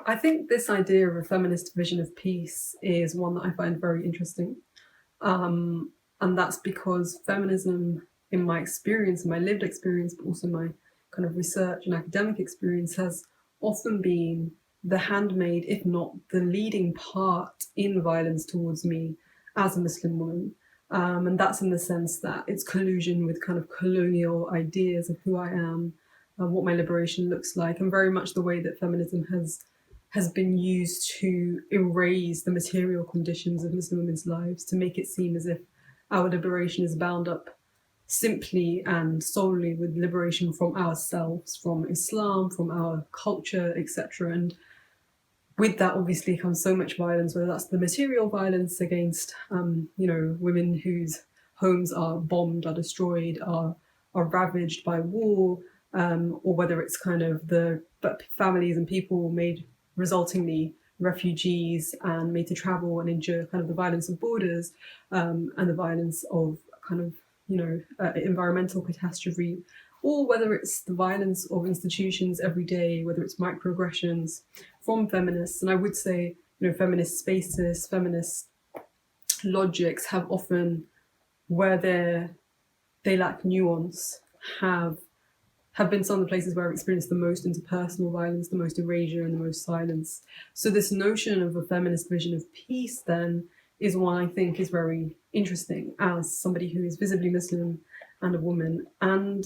I think this idea of a feminist vision of peace is one that I find very interesting. Um, and that's because feminism, in my experience, in my lived experience, but also my kind of research and academic experience, has often been the handmaid, if not the leading part in violence towards me as a Muslim woman. And that's in the sense that it's collusion with kind of colonial ideas of who I am, what my liberation looks like, and very much the way that feminism has been used to erase the material conditions of Muslim women's lives, to make it seem as if our liberation is bound up simply and solely with liberation from ourselves, from Islam, from our culture, etc. And with that, obviously, comes so much violence, whether that's the material violence against, women whose homes are bombed, are destroyed, are ravaged by war, or whether it's kind of the families and people made resultingly refugees and made to travel and endure kind of the violence of borders, and the violence of kind of environmental catastrophe, or whether it's the violence of institutions every day, whether it's microaggressions from feminists. And I would say, feminist spaces, feminist logics have often, where they lack nuance, have been some of the places where I've experienced the most interpersonal violence, the most erasure, and the most silence. So this notion of a feminist vision of peace then is one I think is very interesting as somebody who is visibly Muslim and a woman. And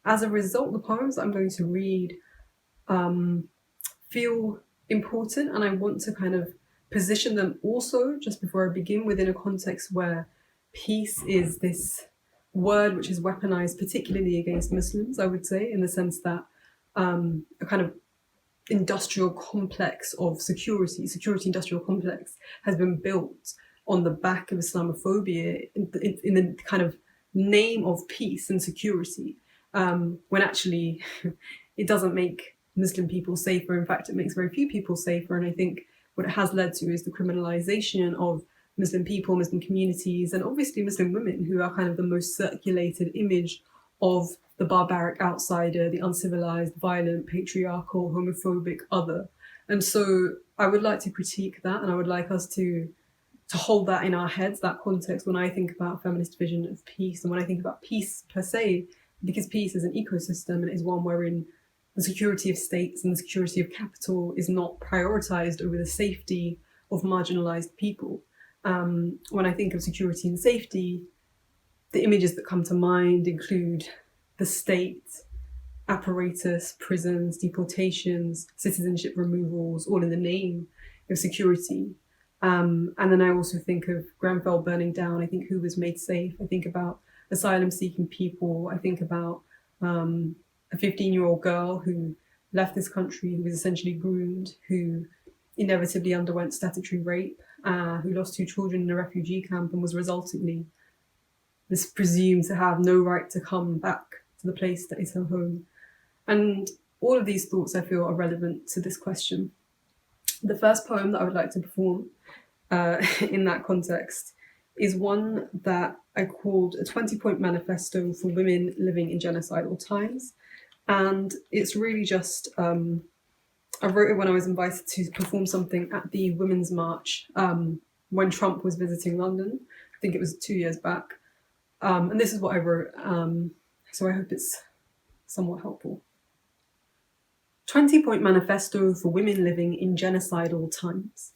as a result, the poems I'm going to read feel important, and I want to kind of position them also, just before I begin, within a context where peace is this word which is weaponized particularly against Muslims, I would say, in the sense that a kind of industrial complex of security industrial complex has been built on the back of Islamophobia in the kind of name of peace and security, when actually it doesn't make Muslim people safer. In fact, it makes very few people safer. And I think what it has led to is the criminalization of Muslim people, Muslim communities, and obviously Muslim women, who are kind of the most circulated image of the barbaric outsider, the uncivilized, violent, patriarchal, homophobic other. And so I would like to critique that, and I would like us to hold that in our heads, that context, when I think about feminist vision of peace, and when I think about peace per se, because peace is an ecosystem and it is one wherein the security of states and the security of capital is not prioritized over the safety of marginalized people. When I think of security and safety, the images that come to mind include the state, apparatus, prisons, deportations, citizenship removals, all in the name of security. And then I also think of Grenfell burning down. I think who was made safe. I think about asylum-seeking people. I think about a 15-year-old girl who left this country, who was essentially groomed, who inevitably underwent statutory rape, who lost 2 children in a refugee camp and was resultingly presumed to have no right to come back to the place that is her home. And all of these thoughts, I feel, are relevant to this question. The first poem that I would like to perform in that context is one that I called a 20-point manifesto for women living in genocidal times. And it's really just, I wrote it when I was invited to perform something at the Women's March when Trump was visiting London. I think it was 2 years back. And this is what I wrote. So I hope it's somewhat helpful. 20-point manifesto for women living in genocidal times.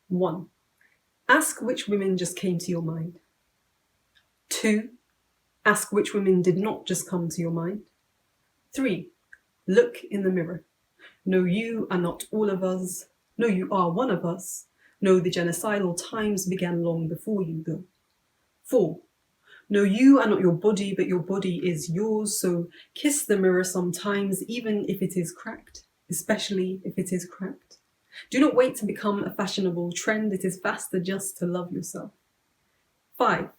1. Ask which women just came to your mind. 2. Ask which women did not just come to your mind. 3. Look in the mirror. No, you are not all of us. No, you are one of us. No, the genocidal times began long before you, though. 4. No, you are not your body, but your body is yours. So kiss the mirror sometimes, even if it is cracked, especially if it is cracked. Do not wait to become a fashionable trend. It is faster just to love yourself. 5.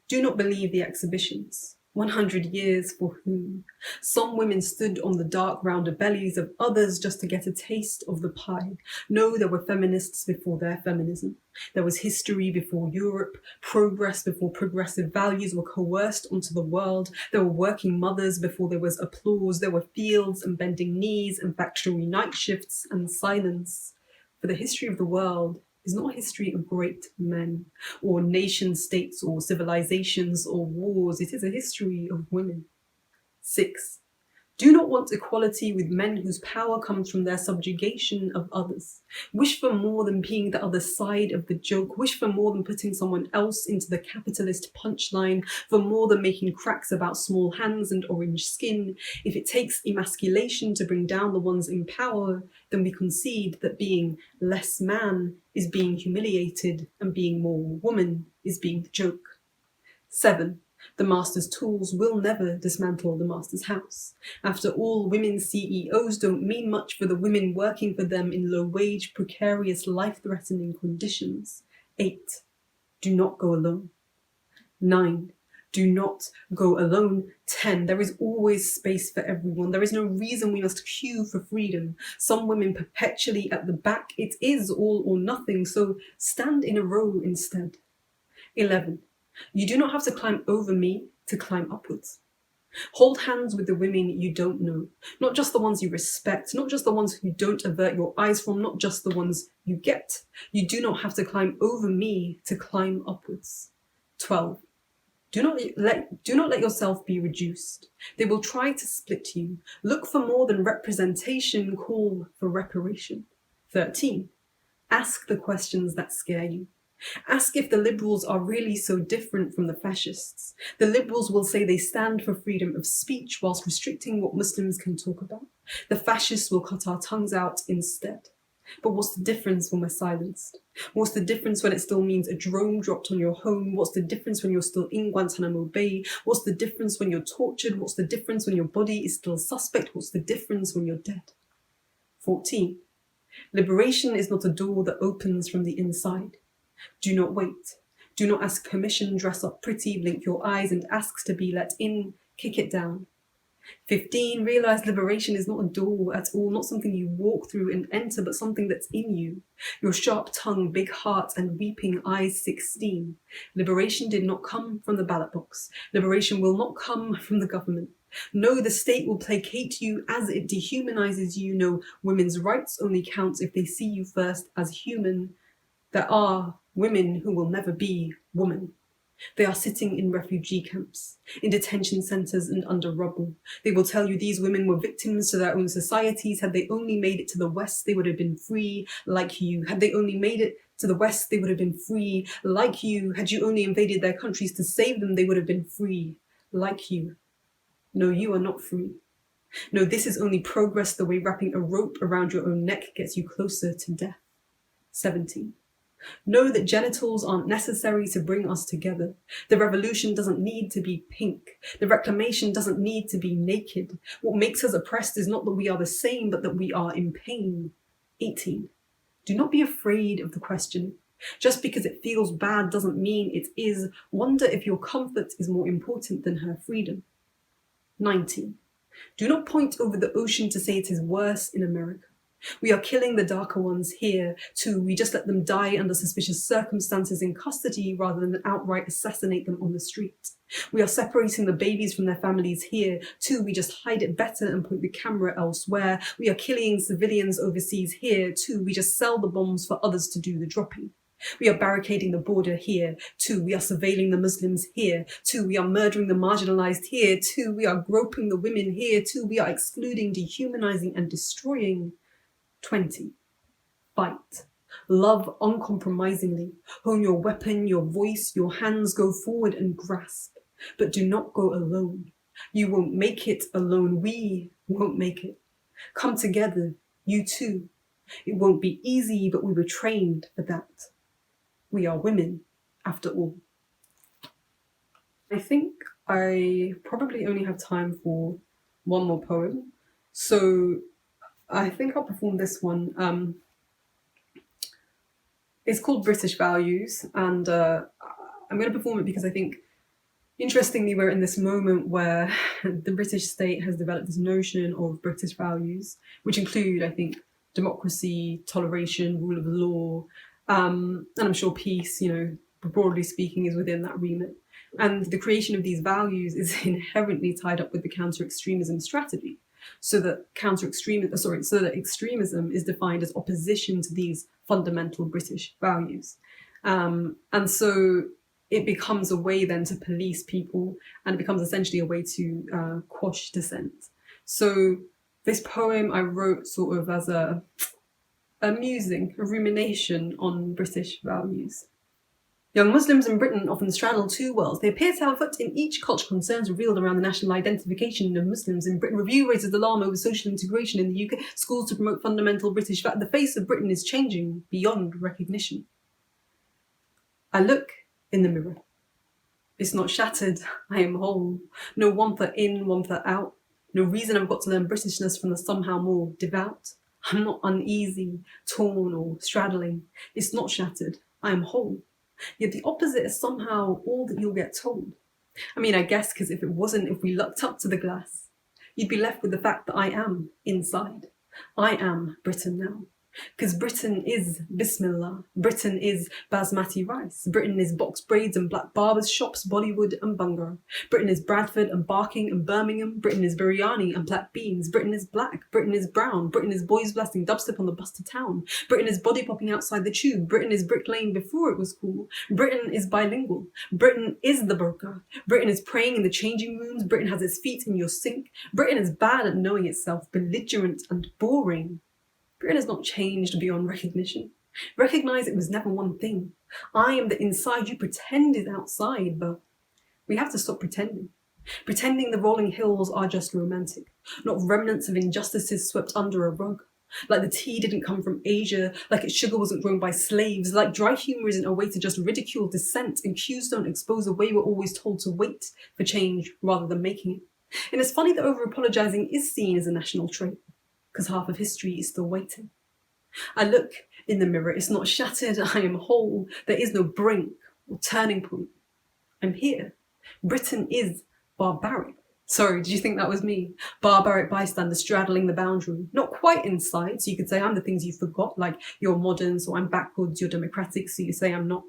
Do not believe the exhibitions. 100 years for whom? Some women stood on the dark rounder bellies of others just to get a taste of the pie. No, there were feminists before their feminism. There was history before Europe, progress before progressive values were coerced onto the world. There were working mothers before there was applause. There were fields and bending knees and factory night shifts and silence. For the history of the world is not a history of great men, or nation states, or civilizations, or wars. It is a history of women. 6. Do not want equality with men whose power comes from their subjugation of others. Wish for more than being the other side of the joke. Wish for more than putting someone else into the capitalist punchline. For more than making cracks about small hands and orange skin. If it takes emasculation to bring down the ones in power, then we concede that being less man is being humiliated and being more woman is being the joke. 7. The master's tools will never dismantle the master's house. After all, women CEOs don't mean much for the women working for them in low-wage, precarious, life-threatening conditions. 8. Do not go alone. 9. Do not go alone. 10. There is always space for everyone. There is no reason we must queue for freedom. Some women perpetually at the back. It is all or nothing, so stand in a row instead. 11. You do not have to climb over me to climb upwards. Hold hands with the women you don't know, not just the ones you respect, not just the ones who don't avert your eyes from, not just the ones you get. You do not have to climb over me to climb upwards. 12. Do not let yourself be reduced. They will try to split you. Look for more than representation, call for reparation. 13. Ask the questions that scare you. Ask if the liberals are really so different from the fascists. The liberals will say they stand for freedom of speech whilst restricting what Muslims can talk about. The fascists will cut our tongues out instead. But what's the difference when we're silenced? What's the difference when it still means a drone dropped on your home? What's the difference when you're still in Guantanamo Bay? What's the difference when you're tortured? What's the difference when your body is still suspect? What's the difference when you're dead? 14. Liberation is not a door that opens from the inside. Do not wait. Do not ask permission, dress up pretty, blink your eyes and ask to be let in, kick it down. 15. Realize liberation is not a door at all, not something you walk through and enter, but something that's in you. Your sharp tongue, big heart and weeping eyes. 16. Liberation did not come from the ballot box. Liberation will not come from the government. No, the state will placate you as it dehumanizes you. No, women's rights only count if they see you first as human. There are women who will never be woman. They are sitting in refugee camps, in detention centres and under rubble. They will tell you these women were victims to their own societies. Had they only made it to the West, they would have been free like you. Had they only made it to the West, they would have been free like you. Had you only invaded their countries to save them, they would have been free like you. No, you are not free. No, this is only progress, the way wrapping a rope around your own neck gets you closer to death. 17. Know that genitals aren't necessary to bring us together. The revolution doesn't need to be pink. The reclamation doesn't need to be naked. What makes us oppressed is not that we are the same, but that we are in pain. 18. Do not be afraid of the question. Just because it feels bad doesn't mean it is. Wonder if your comfort is more important than her freedom. 19. Do not point over the ocean to say it is worse in America. We are killing the darker ones here, too. We just let them die under suspicious circumstances in custody rather than outright assassinate them on the street. We are separating the babies from their families here, too. We just hide it better and point the camera elsewhere. We are killing civilians overseas here, too. We just sell the bombs for others to do the dropping. We are barricading the border here, too. We are surveilling the Muslims here, too. We are murdering the marginalized here, too. We are groping the women here, too. We are excluding, dehumanizing, and destroying. 20. Fight. Love uncompromisingly. Hone your weapon, your voice, your hands. Go forward and grasp. But do not go alone. You won't make it alone. We won't make it. Come together, you too. It won't be easy, but we were trained for that. We are women, after all. I think I probably only have time for one more poem. So I think I'll perform this one. It's called British Values, and I'm going to perform it because I think Interestingly, we're in this moment where the British state has developed this notion of British values, which include, I think, democracy, toleration, rule of law, and I'm sure peace, broadly speaking, is within that remit. And the creation of these values is inherently tied up with the counter-extremism strategy. So that extremism is defined as opposition to these fundamental British values. And so it becomes a way then to police people, and it becomes essentially a way to quash dissent. So this poem I wrote sort of as a musing, a rumination on British values. Young Muslims in Britain often straddle two worlds. They appear to have a foot in each culture. Concerns revealed around the national identification of Muslims in Britain. Review raises alarm over social integration in the UK. Schools to promote fundamental British values. The face of Britain is changing beyond recognition. I look in the mirror. It's not shattered. I am whole. No one foot in, one foot out. No reason I've got to learn Britishness from the somehow more devout. I'm not uneasy, torn, or straddling. It's not shattered. I am whole. Yet the opposite is somehow all that you'll get told. I mean, I guess because if we looked up to the glass, you'd be left with the fact that I am inside. I am Britain now. Because Britain is Bismillah. Britain is basmati rice. Britain is box braids and black barbers, shops, Bollywood and Bhangra. Britain is Bradford and Barking and Birmingham. Britain is biryani and black beans. Britain is black. Britain is brown. Britain is boys blasting dubstep on the bus to town. Britain is body popping outside the tube. Britain is Brick Lane before it was cool. Britain is bilingual. Britain is the burqa. Britain is praying in the changing rooms. Britain has its feet in your sink. Britain is bad at knowing itself, belligerent and boring. Britain has not changed beyond recognition. Recognize it was never one thing. I am the inside you pretend is outside, but we have to stop pretending. Pretending the rolling hills are just romantic, not remnants of injustices swept under a rug. Like the tea didn't come from Asia, like its sugar wasn't grown by slaves, like dry humour isn't a way to just ridicule dissent, and cues don't expose a way we're always told to wait for change rather than making it. And it's funny that over-apologising is seen as a national trait, because half of history is still waiting. I look in the mirror. It's not shattered. I am whole. There is no brink or turning point. I'm here. Britain is barbaric. Sorry, did you think that was me? Barbaric bystander straddling the boundary. Not quite inside, so you could say I'm the things you forgot, like you're modern, so I'm backwards, you're democratic, so you say I'm not.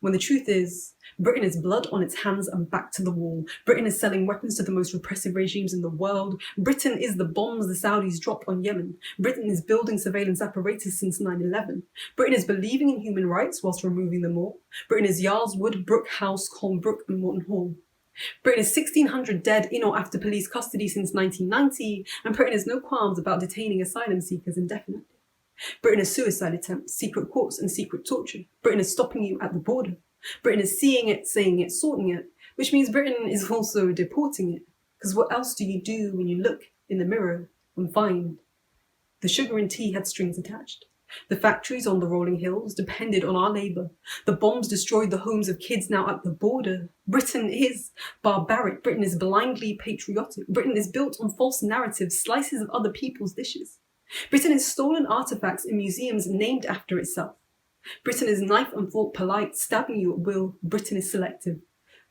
When the truth is, Britain is blood on its hands and back to the wall. Britain is selling weapons to the most repressive regimes in the world. Britain is the bombs the Saudis dropped on Yemen. Britain is building surveillance apparatus since 9/11. Britain is believing in human rights whilst removing them all. Britain is Yarlswood, Brook House, Colnbrook and Morton Hall. Britain is 1,600 dead in or after police custody since 1990, and Britain has no qualms about detaining asylum seekers indefinitely. Britain is suicide attempts, secret courts and secret torture. Britain is stopping you at the border. Britain is seeing it, saying it, sorting it, which means Britain is also deporting it. Because what else do you do when you look in the mirror and find the sugar and tea had strings attached? The factories on the rolling hills depended on our labour. The bombs destroyed the homes of kids now at the border. Britain is barbaric. Britain is blindly patriotic. Britain is built on false narratives, slices of other people's dishes. Britain is stolen artefacts in museums named after itself. Britain is knife and fork polite, stabbing you at will. Britain is selective.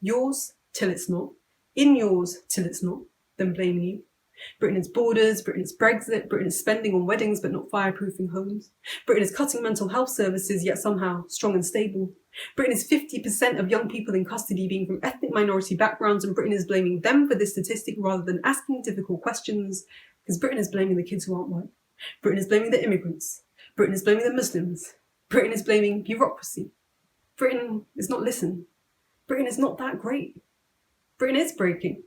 Yours till it's not. In yours till it's not. Then blaming you. Britain is borders, Britain is Brexit, Britain is spending on weddings but not fireproofing homes. Britain is cutting mental health services yet somehow strong and stable. Britain is 50% of young people in custody being from ethnic minority backgrounds, and Britain is blaming them for this statistic rather than asking difficult questions, because Britain is blaming the kids who aren't white. Britain is blaming the immigrants. Britain is blaming the Muslims. Britain is blaming bureaucracy. Britain is not listening. Britain is not that great. Britain is breaking.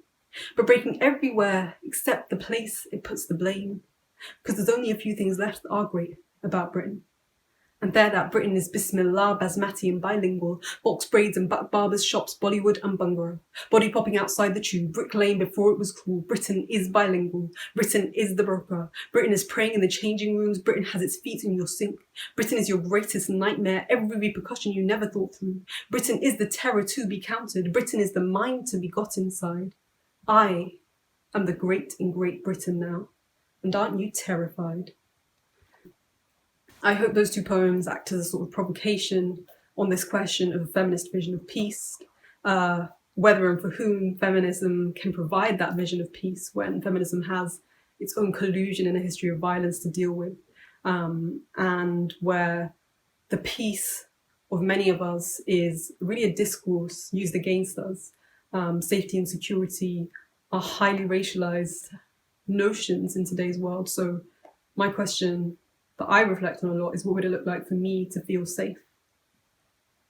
But breaking everywhere except the place it puts the blame. Because there's only a few things left that are great about Britain. And they're that Britain is Bismillah, Basmati and bilingual, box braids and barbers, shops, Bollywood and Bhangra. Body popping outside the tube, Brick Lane before it was cool. Britain is bilingual. Britain is the burqa. Britain is praying in the changing rooms. Britain has its feet in your sink. Britain is your greatest nightmare, every repercussion you never thought through. Britain is the terror to be countered. Britain is the mind to be got inside. I am the great in Great Britain now. And aren't you terrified? I hope those two poems act as a sort of provocation on this question of a feminist vision of peace, whether and for whom feminism can provide that vision of peace when feminism has its own collusion in a history of violence to deal with, and where the peace of many of us is really a discourse used against us. Safety and security are highly racialized notions in today's world. So my question that I reflect on a lot is, what would it look like for me to feel safe?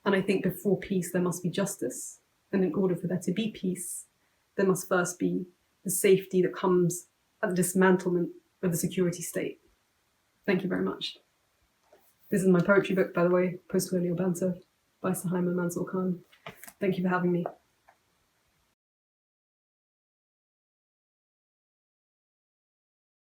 And I think before peace, there must be justice. And in order for there to be peace, there must first be the safety that comes at the dismantlement of the security state. Thank you very much. This is my poetry book, by the way, Post-Colonial Banter by Suhaiymah Manzoor-Khan. Thank you for having me.